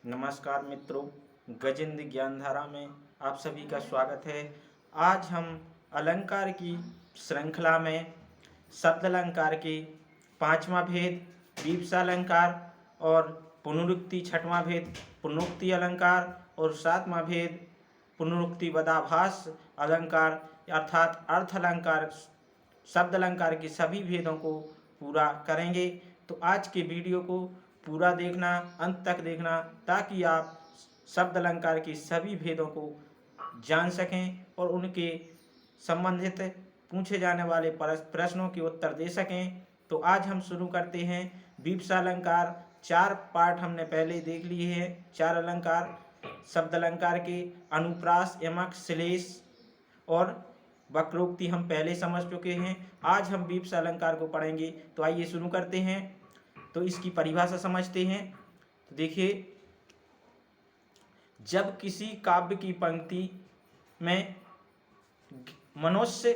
नमस्कार मित्रों, गजेंद्र ज्ञानधारा में आप सभी का स्वागत है। आज हम अलंकार की श्रृंखला में शब्द अलंकार के पांचवा भेद वीप्सा अलंकार और पुनरुक्ति छठवां भेद पुनरुक्ति अलंकार और सातवां भेद पुनरुक्ति वदाभास अलंकार अर्थात अर्थ अलंकार शब्द अलंकार के सभी भेदों को पूरा करेंगे। तो आज के वीडियो को पूरा देखना, अंत तक देखना, ताकि आप शब्द अलंकार के सभी भेदों को जान सकें और उनके संबंधित पूछे जाने वाले प्रश्नों के उत्तर दे सकें। तो आज हम शुरू करते हैं वीप्सा अलंकार। 4 पार्ट हमने पहले देख लिए हैं। 4 अलंकार शब्द अलंकार के अनुप्रास, यमक, श्लेष और वक्रोक्ति हम पहले समझ चुके हैं। आज हम वीप्सा अलंकार को पढ़ेंगे। तो आइए शुरू करते हैं। तो इसकी परिभाषा समझते हैं। तो देखिए, जब किसी काव्य की पंक्ति में मनुष्य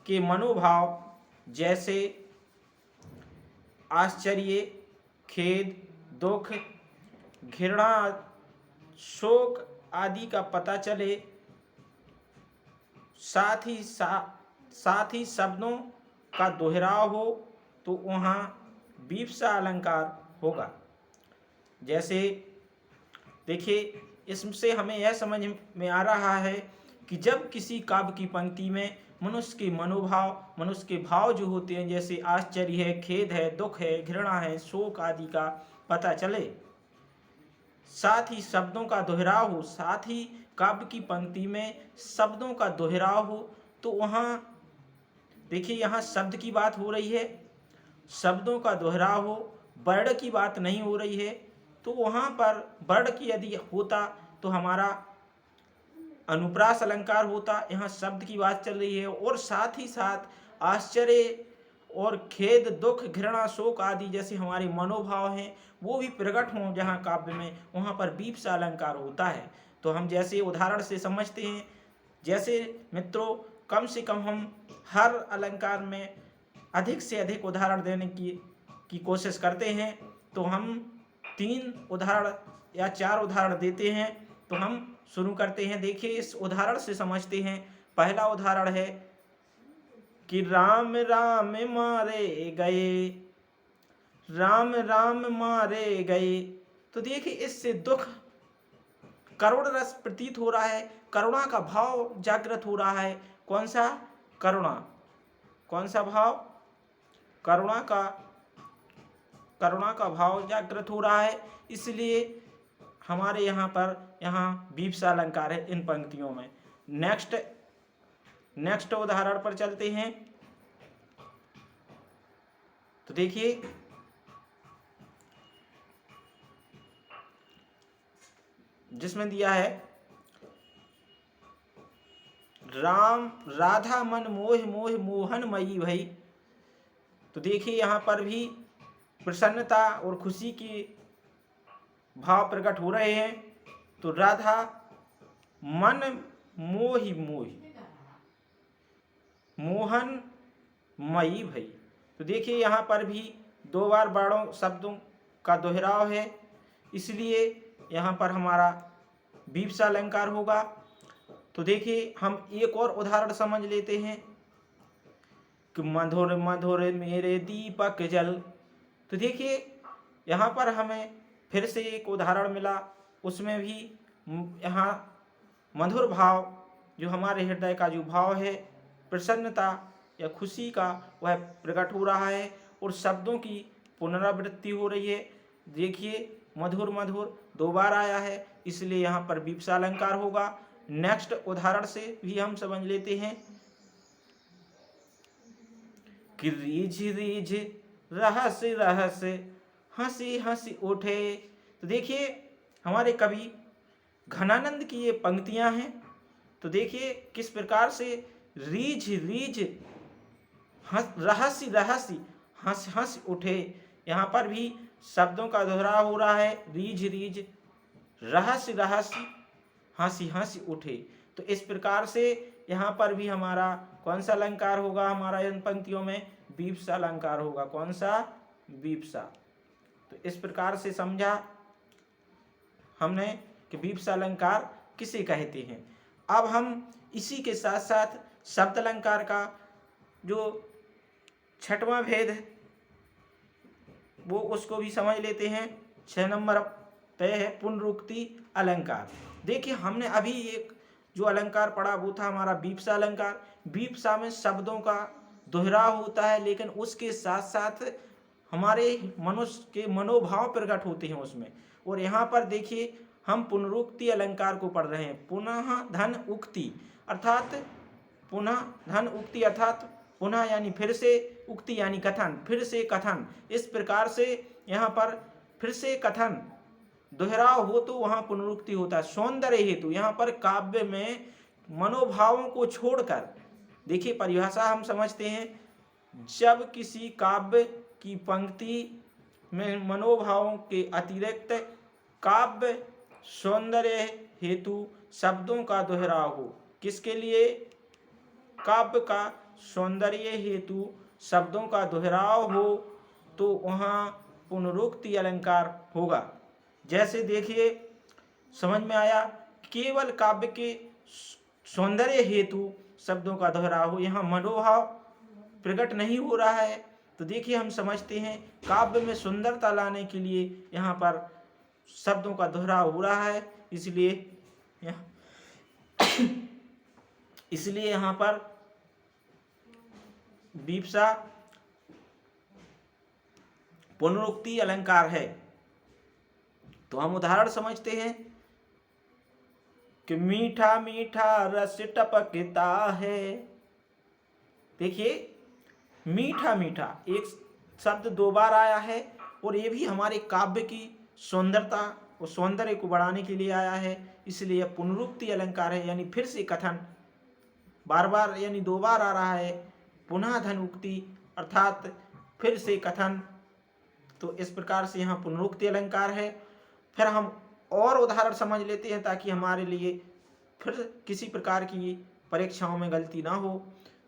के मनोभाव जैसे आश्चर्य, खेद, दुख, घृणा, शोक आदि का पता चले, साथ ही शब्दों का दोहराव हो, तो वहाँ वीप्सा अलंकार होगा। जैसे देखिए, इससे हमें यह समझ में आ रहा है कि जब किसी काव्य की पंक्ति में मनुष्य के मनोभाव, मनुष्य के भाव जो होते हैं, जैसे आश्चर्य है, खेद है, दुख है, घृणा है, शोक आदि का पता चले, साथ ही शब्दों का दोहराव हो, साथ ही काव्य की पंक्ति में शब्दों का दोहराव हो, तो वहाँ देखिए, यहाँ शब्द की बात हो रही है, शब्दों का दोहराव हो, वर्ण की बात नहीं हो रही है। तो वहाँ पर वर्ण की यदि होता तो हमारा अनुप्रास अलंकार होता। यहाँ शब्द की बात चल रही है और साथ ही साथ आश्चर्य और खेद, दुख, घृणा, शोक आदि जैसे हमारे मनोभाव हैं वो भी प्रकट हों जहाँ काव्य में, वहाँ पर वीप्सा अलंकार होता है। तो हम जैसे उदाहरण से समझते हैं, जैसे मित्रों कम से कम हम हर अलंकार में अधिक से अधिक उदाहरण देने की कोशिश करते हैं। तो हम 3 उदाहरण या 4 उदाहरण देते हैं। तो हम शुरू करते हैं। देखिए, इस उदाहरण से समझते हैं। पहला उदाहरण है कि राम राम मारे गए, राम राम मारे गए। तो देखिए, इससे दुख, करुण रस प्रतीत हो रहा है, करुणा का भाव जागृत हो रहा है। कौन सा? करुणा। कौन सा भाव? करुणा का भाव जागृत हो रहा है। इसलिए हमारे यहाँ वीप्सा अलंकार है इन पंक्तियों में। नेक्स्ट उदाहरण पर चलते हैं। तो देखिए, जिसमें दिया है राम राधा मन मोह मोह मोहन मयी भई। तो देखिए, यहाँ पर भी प्रसन्नता और खुशी के भाव प्रकट हो रहे हैं। तो राधा मन मोहि मोहि मोहन मयी भई। तो देखिए, यहाँ पर भी 2 बार बाणों शब्दों का दोहराव है, इसलिए यहाँ पर हमारा वीप्सा अलंकार होगा। तो देखिए, हम एक और उदाहरण समझ लेते हैं कि मधुर मधुर मेरे दीपक जल। तो देखिए, यहाँ पर हमें फिर से एक उदाहरण मिला, उसमें भी यहाँ मधुर भाव, जो हमारे हृदय का जो भाव है, प्रसन्नता या खुशी का, वह प्रकट हो रहा है और शब्दों की पुनरावृत्ति हो रही है। देखिए, मधुर मधुर 2 बार आया है, इसलिए यहाँ पर वीप्सा अलंकार होगा। नेक्स्ट उदाहरण से भी हम समझ लेते हैं कि रीझ रीझ रहस रहस हंसी हंसी उठे। तो देखिए, हमारे कवि घनानंद की ये पंक्तियां हैं। तो देखिए, किस प्रकार से रीझ रीझ रहसी रहसी हंस हंस उठे। यहाँ पर भी शब्दों का दोहराव हो रहा है। रीझ रीझ रहस्य रहस्य हंसी हंसी उठे। तो इस प्रकार से यहाँ पर भी हमारा कौन सा अलंकार होगा? हमारा इन पंक्तियों में वीप्सा अलंकार होगा। कौन सा? वीप्सा। तो इस प्रकार से समझा। हमने कि वीप्सा अलंकार किसे कहते हैं। अब हम इसी के साथ साथ शब्द अलंकार का जो छठवां भेद है वो उसको भी समझ लेते हैं। 6 नंबर पे है पुनरुक्ति अलंकार। देखिए हमने अभी एक जो अलंकार पढ़ा वो था हमारा वीप्सा अलंकार। वीप्सा में शब्दों का दोहराव होता है, लेकिन उसके साथ साथ हमारे मनुष्य के मनोभाव प्रकट होते हैं उसमें। और यहाँ पर देखिए हम पुनरुक्ति अलंकार को पढ़ रहे हैं। पुनः धन उक्ति अर्थात पुनः धन उक्ति अर्थात पुनः यानी फिर से, उक्ति यानी कथन, फिर से कथन। इस प्रकार से यहाँ पर फिर से कथन दोहराव हो तो वहाँ पुनरुक्ति होता है। सौंदर्य हेतु यहाँ पर काव्य में मनोभावों को छोड़कर, देखिए परिभाषा हम समझते हैं, जब किसी काव्य की पंक्ति में मनोभावों के अतिरिक्त काव्य सौंदर्य हेतु शब्दों का दोहराव हो। किसके लिए? काव्य का सौंदर्य हेतु शब्दों का दोहराव हो तो वहाँ पुनरुक्ति अलंकार होगा। जैसे देखिए समझ में आया, केवल काव्य के सौंदर्य हेतु शब्दों का दोहराव हो, यहाँ मनोभाव प्रकट नहीं हो रहा है। तो देखिए हम समझते हैं काव्य में सुंदरता लाने के लिए यहाँ पर शब्दों का दोहराव हो रहा है, इसलिए यहाँ पर वीप्सा पुनरुक्ति अलंकार है। तो हम उदाहरण समझते हैं कि मीठा मीठा रस टपकता है। देखिए मीठा मीठा एक शब्द 2 बार आया है और ये भी हमारे काव्य की सुंदरता और सौंदर्य को बढ़ाने के लिए आया है, इसलिए पुनरुक्ति अलंकार है। यानी फिर से कथन बार बार यानी 2 बार आ रहा है। पुनः धन उक्ति अर्थात फिर से कथन, तो इस प्रकार से यहाँ पुनरुक्ति अलंकार है। फिर हम और उदाहरण समझ लेते हैं ताकि हमारे लिए फिर किसी प्रकार की परीक्षाओं में गलती ना हो।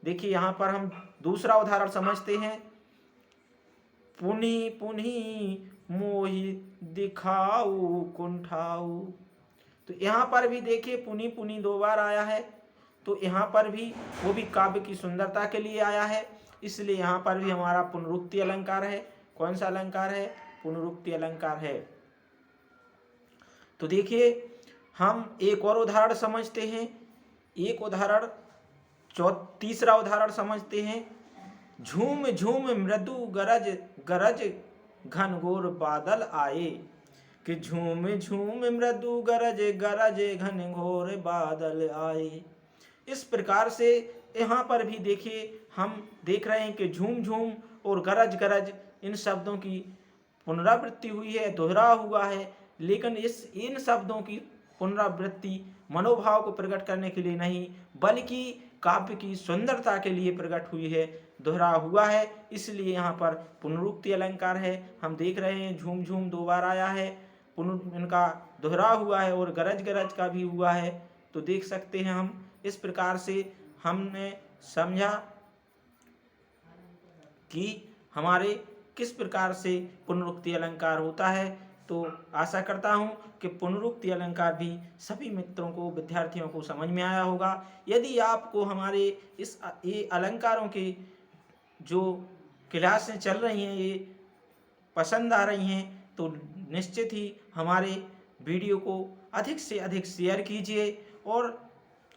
देखिए यहाँ पर हम दूसरा उदाहरण समझते हैं। पुनि पुनि मोहि दिखाऊ कुंठाऊ। तो यहाँ पर भी देखिए पुनि पुनि 2 बार आया है, तो यहाँ पर भी वो भी काव्य की सुंदरता के लिए आया है, इसलिए यहाँ पर भी हमारा पुनरुक्ति अलंकार है। कौन सा अलंकार है? पुनरुक्ति अलंकार है। तो देखिए हम एक और उदाहरण समझते हैं। एक उदाहरण तीसरा उदाहरण समझते हैं। झूम झूम मृदु गरज गरज घनघोर बादल आए। कि झूम झूम मृदु गरज गरज घनघोर बादल आए। इस प्रकार से यहाँ पर भी देखिए हम देख रहे हैं कि झूम झूम और गरज गरज इन शब्दों की पुनरावृत्ति हुई है, दोहराव हुआ है, लेकिन इन शब्दों की पुनरावृत्ति मनोभाव को प्रकट करने के लिए नहीं बल्कि काव्य की सुंदरता के लिए प्रकट हुई है, दोहराव हुआ है, इसलिए यहाँ पर पुनरुक्ति अलंकार है। हम देख रहे हैं झूम झूम 2 बार आया है, इनका दोहराव हुआ है और गरज गरज का भी हुआ है। तो देख सकते हैं हम इस प्रकार से हमने समझा कि हमारे किस प्रकार से पुनरुक्ति अलंकार होता है। तो आशा करता हूँ कि पुनरुक्ति अलंकार भी सभी मित्रों को, विद्यार्थियों को समझ में आया होगा। यदि आपको हमारे ये अलंकारों के जो क्लासें चल रही हैं ये पसंद आ रही हैं तो निश्चित ही हमारे वीडियो को अधिक से अधिक शेयर कीजिए और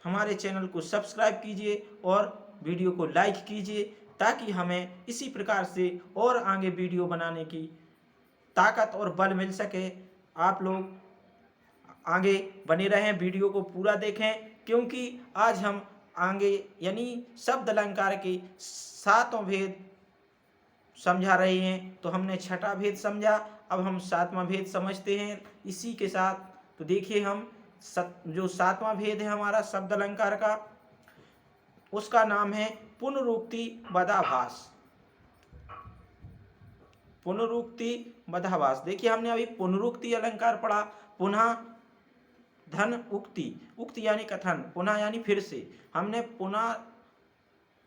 हमारे चैनल को सब्सक्राइब कीजिए और वीडियो को लाइक कीजिए ताकि हमें इसी प्रकार से और आगे वीडियो बनाने की ताकत और बल मिल सके। आप लोग आगे बने रहें, वीडियो को पूरा देखें, क्योंकि आज हम आगे यानी शब्द अलंकार के 7वां भेद समझा रहे हैं। तो हमने 6ठा भेद समझा, अब हम 7वां भेद समझते हैं इसी के साथ। तो देखिए हम जो 7वां भेद है हमारा शब्द अलंकार का, उसका नाम है पुनरुक्ति बदाभास। पुनरुक्ति बदाभास। देखिए हमने अभी पुनरुक्ति अलंकार पढ़ा, पुनः धन उक्ति, उक्ति यानी कथन, पुनः यानी फिर से। हमने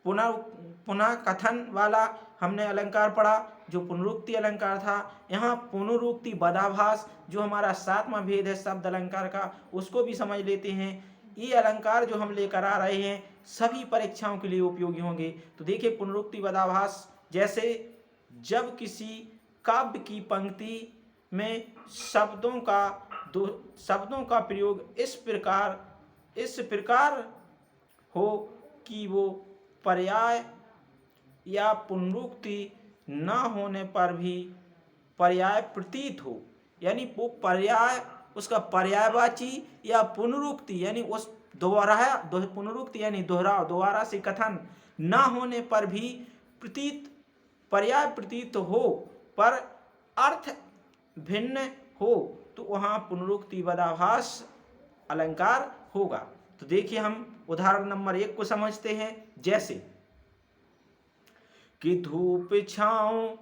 पुनः कथन वाला हमने अलंकार पढ़ा, जो पुनरुक्ति अलंकार था, यहाँ पुनरुक्ति बदाभास जो हमारा 7वां भेद है शब्द अलंकार का, उसको भी समझ लेते हैं। ये अलंकार जो हम लेकर आ रहे हैं सभी परीक्षाओं के लिए उपयोगी होंगे। तो देखिए पुनरुक्ति बदाभास, जैसे जब किसी काव्य की पंक्ति में शब्दों का प्रयोग इस प्रकार हो कि वो पर्याय या पुनरुक्ति न होने पर भी पर्याय प्रतीत हो, यानी वो पर्याय उसका पर्यायवाची या पुनरुक्ति यानी उस पुनरुक्ति यानी दोबारा से कथन न होने पर भी पर्याय प्रतीत हो पर अर्थ भिन्न हो, तो वहाँ पुनरुक्ति बदाभास अलंकार होगा। तो देखिए हम उदाहरण नंबर 1 को समझते हैं। जैसे कि धूप छाँव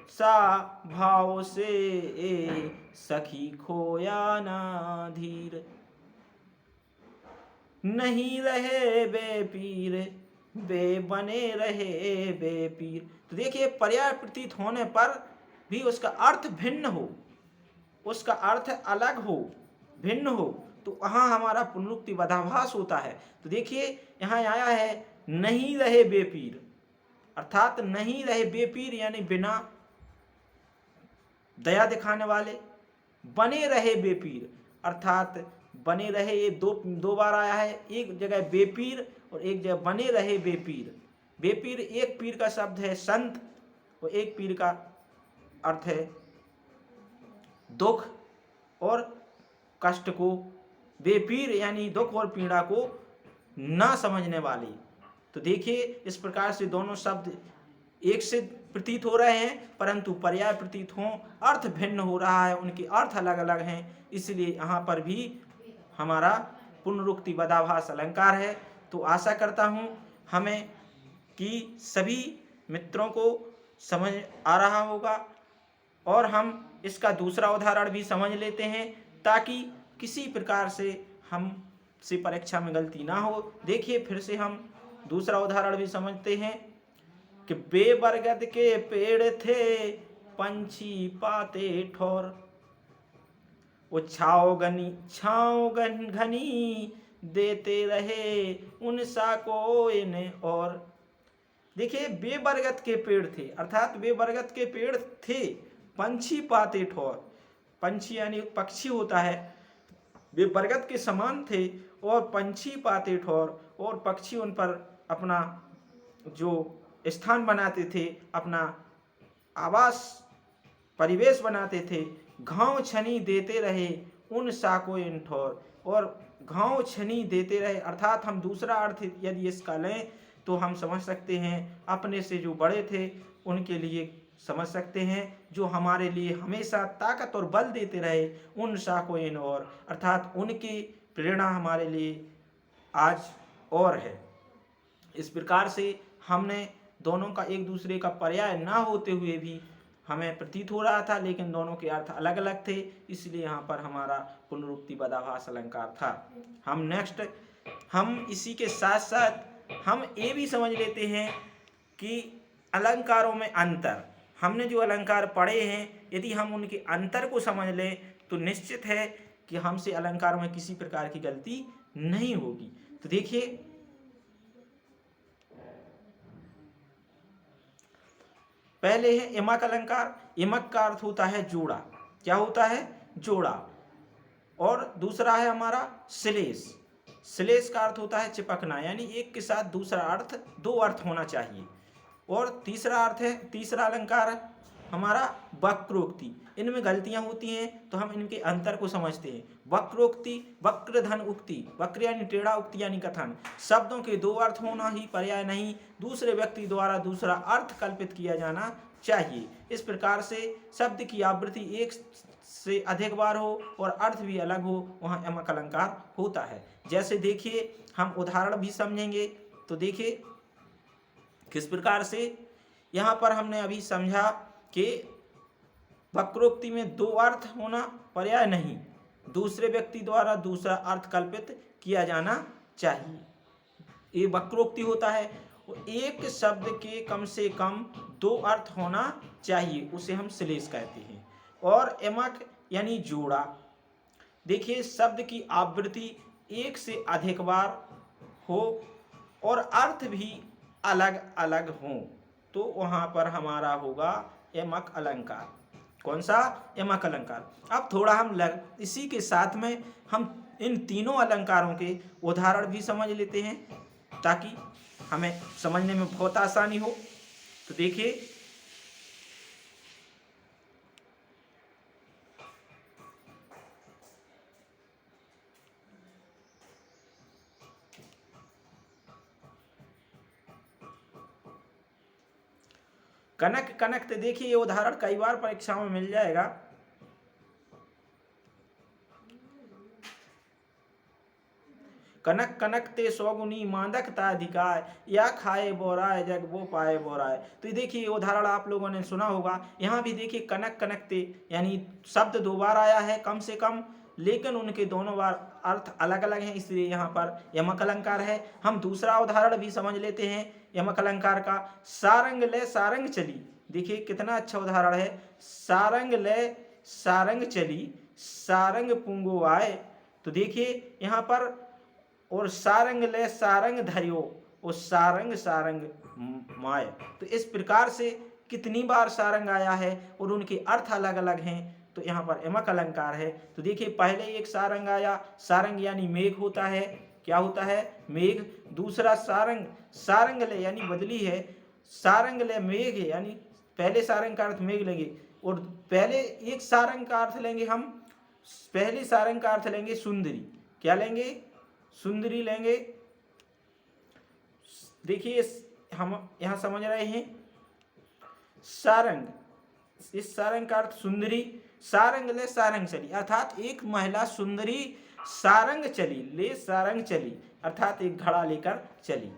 सा भाव से सखी खोया ना धीर, नहीं रहे बेपीर बे बने रहे बेपीर। तो देखिए पर्याय प्रतीत होने पर भी उसका अर्थ भिन्न हो, उसका अर्थ अलग हो, भिन्न हो, तो वहाँ हमारा पुनरुक्ति बदाभास होता है। तो देखिए यहाँ आया है नहीं रहे बेपीर, अर्थात नहीं रहे बेपीर यानी बिना दया दिखाने वाले, बने रहे बेपीर अर्थात बने रहे, ये दो बार आया है, एक जगह बेपीर और एक जगह बने रहे बेपीर। बेपीर एक पीर का शब्द है संत और एक पीर का अर्थ है दुख और कष्ट को, बेपीर यानी दुख और पीड़ा को ना समझने वाले। तो देखिए इस प्रकार से दोनों शब्द एक से प्रतीत हो रहे हैं परंतु पर्याय प्रतीत हों, अर्थ भिन्न हो रहा है, उनके अर्थ अलग अलग हैं, इसलिए यहाँ पर भी हमारा पुनरुक्ति बदाभास अलंकार है। तो आशा करता हूँ हमें कि सभी मित्रों को समझ आ रहा होगा और हम इसका दूसरा उदाहरण भी समझ लेते हैं ताकि किसी प्रकार से हमसे परीक्षा में गलती ना हो। देखिए फिर से हम दूसरा उदाहरण भी समझते हैं कि बेबरगद के पेड़ थे पंछी पाते ठोर, वो छाँव घनी देते रहे उन साको इन्हें और। देखिए बेबरगद के पेड़ थे अर्थात बेबरगद के पेड़ थे, पंछी पाते ठोर, पंछी यानी पक्षी होता है, वे बरगद के समान थे और पंछी पाते ठोर, और पक्षी उन पर अपना जो स्थान बनाते थे, अपना आवास परिवेश बनाते थे। घाव छनी देते रहे उन साको इन ठोर, और घाव छनी देते रहे अर्थात हम दूसरा अर्थ यदि इसका लें तो हम समझ सकते हैं अपने से जो बड़े थे उनके लिए समझ सकते हैं, जो हमारे लिए हमेशा ताकत और बल देते रहे उन साको इन और, अर्थात उनकी प्रेरणा हमारे लिए आज और है। इस प्रकार से हमने दोनों का एक दूसरे का पर्याय ना होते हुए भी हमें प्रतीत हो रहा था, लेकिन दोनों के अर्थ अलग अलग थे, इसलिए यहाँ पर हमारा पुनरुक्ति बदाभास अलंकार था। हम इसी के साथ साथ हम ये भी समझ लेते हैं कि अलंकारों में अंतर, हमने जो अलंकार पढ़े हैं यदि हम उनके अंतर को समझ लें तो निश्चित है कि हमसे अलंकार में किसी प्रकार की गलती नहीं होगी। तो देखिए पहले है इमक अलंकार। इमक का अर्थ होता है जोड़ा, क्या होता है? जोड़ा। और दूसरा है हमारा श्लेष। श्लेष का अर्थ होता है चिपकना, यानी एक के साथ दूसरा अर्थ, दो अर्थ होना चाहिए। और तीसरा अर्थ है, तीसरा अलंकार है हमारा वक्रोक्ति। इनमें गलतियां होती हैं तो हम इनके अंतर को समझते हैं। वक्रोक्ति, वक्रधन उक्ति, वक्र यानी टेढ़ा, उक्ति यानी कथन। शब्दों के दो अर्थ होना ही पर्याय नहीं, दूसरे व्यक्ति द्वारा दूसरा अर्थ कल्पित किया जाना चाहिए। इस प्रकार से शब्द की आवृत्ति एक से अधिक बार हो और अर्थ भी अलग हो, वहाँ यमक अलंकार होता है। जैसे देखिए हम उदाहरण भी समझेंगे। तो देखिए किस प्रकार से यहाँ पर हमने अभी समझा कि वक्रोक्ति में दो अर्थ होना पर्याय नहीं, दूसरे व्यक्ति द्वारा दूसरा अर्थ कल्पित किया जाना चाहिए, ये वक्रोक्ति होता है। वो एक शब्द के कम से कम दो अर्थ होना चाहिए, उसे हम श्लेष कहते हैं। और यमक यानी जोड़ा, देखिए शब्द की आवृत्ति एक से अधिक बार हो और अर्थ भी अलग अलग हों, तो वहाँ पर हमारा होगा यमक अलंकार। कौन सा? यमक अलंकार। अब थोड़ा हम इसी के साथ में हम इन तीनों अलंकारों के उदाहरण भी समझ लेते हैं, ताकि हमें समझने में बहुत आसानी हो। तो देखिए, कनक कनक, तो देखिए ये उदाहरण कई बार परीक्षाओं में मिल जाएगा। कनक कनक ते सौगुनी मांदक ताधिकाय, या खाए बोराय जग वो पाए बोराय। तो ये देखिए उदाहरण आप लोगों ने सुना होगा। यहाँ भी देखिए कनक कनक ते यानी शब्द दो बार आया है कम से कम, लेकिन उनके दोनों बार अर्थ अलग अलग हैं, इसलिए यहाँ पर यमक अलंकार है। हम दूसरा उदाहरण भी समझ लेते हैं यमक अलंकार का। सारंग ले सारंग चली, देखिए कितना अच्छा उदाहरण है। सारंग ले सारंग चली, सारंग पुंगो आए। तो देखिए यहाँ पर, और सारंग ले सारंग धरियो, और सारंग सारंग माय। तो इस प्रकार से कितनी बार सारंग आया है और उनके अर्थ अलग अलग हैं, तो यहाँ पर यमक अलंकार है। तो देखिए पहले एक सारंग आया, सारंग यानी मेघ होता है, क्या होता है? मेघ। दूसरा सारंग, सारंग ले यानी बदली है, सारंग ले मेघ यानी पहले सारंग का अर्थ मेघ लेंगे, और पहले एक सारंग का अर्थ लेंगे हम, पहले सारंग का अर्थ लेंगे सुंदरी। क्या लेंगे? सुंदरी लेंगे। देखिए हम यहां समझ रहे हैं सारंग, इस सारंग का अर्थ सुंदरी। सारंग ले सारंग चली, अर्थात एक महिला सुंदरी सारंग चली, ले सारंग चली, अर्थात एक घड़ा लेकर चली।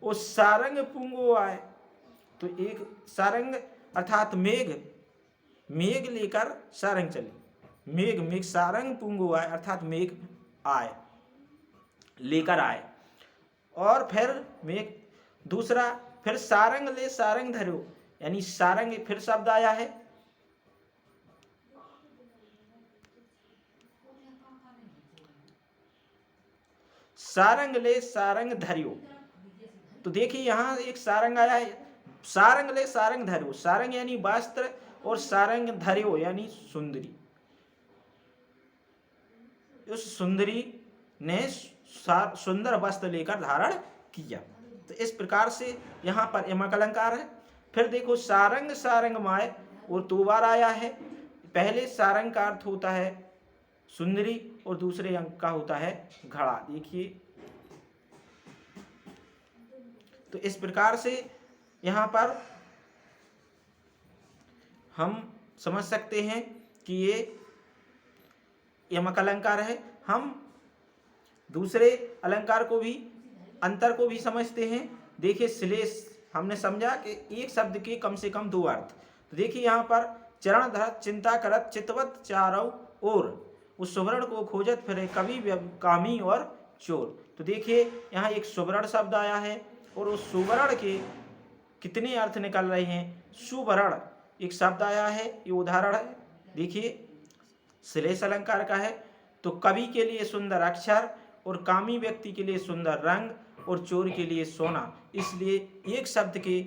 वो सारंग पुंगो आए, तो एक सारंग अर्थात मेघ, मेघ लेकर सारंग चली, मेघ मेघ सारंग पुंगो आए, अर्थात मेघ आए, लेकर आए। और फिर मेघ, दूसरा फिर सारंग ले सारंग धरो, यानी सारंग फिर शब्द आया है, सारंग ले सारंग धरियो। तो देखिए यहां एक सारंग आया है, सारंग ले सारंग धरियो, सारंग यानी वस्त्र, और सारंग धरियो यानी सुंदरी। उस सुंदरी ने सुंदर वस्त्र लेकर धारण किया। तो इस प्रकार से यहाँ पर यमक अलंकार है। फिर देखो सारंग सारंग माय, और दो बार आया है। पहले सारंग का अर्थ होता है सुंदरी, और दूसरे अंक का होता है घड़ा। देखिए तो इस प्रकार से यहाँ पर हम समझ सकते हैं कि ये यमक अलंकार है। हम दूसरे अलंकार को भी, अंतर को भी समझते हैं। देखिए श्लेष हमने समझा कि एक शब्द के कम से कम दो अर्थ। तो देखिए यहाँ पर चरण धरत चिंता करत चितवत चारौ और, उस सुवर्ण को खोजत फिरे कवि कामी और चोर। तो देखिए यहाँ एक सुवर्ण शब्द आया है, और उस सुवर्ण के कितने अर्थ निकल रहे हैं। सुवर्ण एक शब्द आया है, ये उदाहरण है। देखिए श्लेष अलंकार का है। तो कवि के लिए सुंदर अक्षर, और कामी व्यक्ति के लिए सुंदर रंग, और चोर के लिए सोना। इसलिए एक शब्द के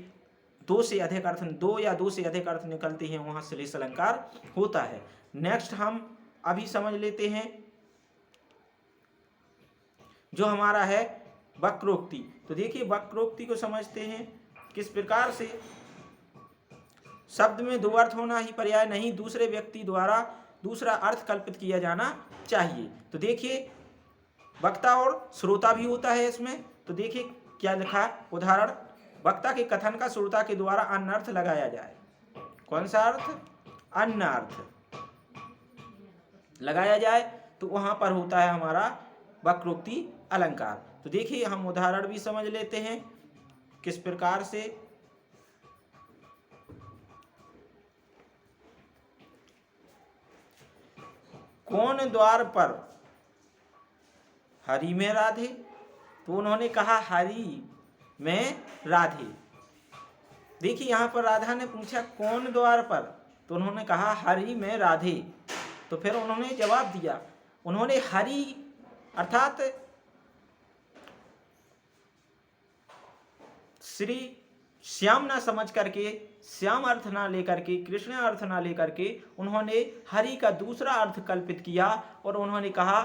दो से अधिक अर्थ, दो या दो से अधिक अर्थ निकलते हैं, वहां श्लेष अलंकार होता है। नेक्स्ट हम अभी समझ लेते हैं जो हमारा है वक्रोक्ति। तो देखिए वक्रोक्ति को समझते हैं किस प्रकार से शब्द में दो अर्थ होना ही पर्याय नहीं, दूसरे व्यक्ति द्वारा दूसरा अर्थ कल्पित किया जाना चाहिए। तो देखिए वक्ता और श्रोता भी होता है इसमें। तो देखिए क्या लिखा है उदाहरण, वक्ता के कथन का श्रोता के द्वारा अन्य अर्थ लगाया जाए। कौन सा अर्थ? अन्य अर्थ लगाया जाए, तो वहां पर होता है हमारा वक्रोक्ति अलंकार। तो देखिए हम उदाहरण भी समझ लेते हैं किस प्रकार से। कौन द्वार पर हरि में राधे, तो उन्होंने कहा हरि में राधे। देखिए यहाँ पर राधा ने पूछा कौन द्वार पर, तो उन्होंने कहा हरि में राधे। तो फिर उन्होंने जवाब दिया, उन्होंने हरि अर्थात श्री श्याम ना समझ करके, श्याम अर्थ ना लेकर के, कृष्ण अर्थ ना लेकर के उन्होंने हरि का दूसरा अर्थ कल्पित किया और उन्होंने कहा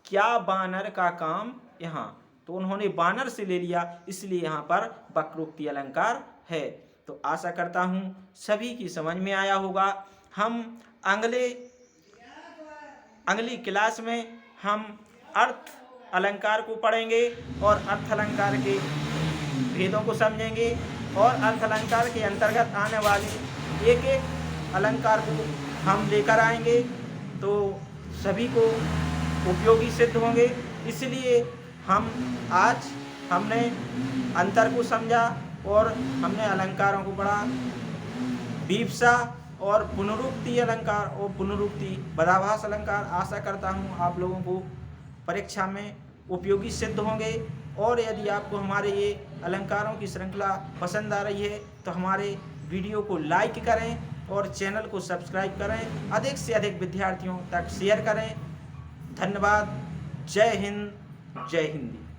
क्या बानर का काम यहाँ, तो उन्होंने बानर से ले लिया, इसलिए यहाँ पर वक्रोक्ति अलंकार है। तो आशा करता हूँ सभी की समझ में आया होगा। हम अगली क्लास में हम अर्थ अलंकार को पढ़ेंगे और अर्थ अलंकार के भेदों को समझेंगे और अर्थ अलंकार के अंतर्गत आने वाले एक एक अलंकार को हम लेकर आएंगे, तो सभी को उपयोगी सिद्ध होंगे। इसलिए हमने अंतर को समझा और हमने अलंकारों को पढ़ा, विवक्षा और पुनरुक्ति अलंकार और पुनरुक्ति बदाभास अलंकार। आशा करता हूँ आप लोगों को परीक्षा में उपयोगी सिद्ध होंगे। और यदि आपको हमारे ये अलंकारों की श्रृंखला पसंद आ रही है तो हमारे वीडियो को लाइक करें और चैनल को सब्सक्राइब करें, अधिक से अधिक विद्यार्थियों तक शेयर करें। धन्यवाद। जय हिंद, जय हिंदी।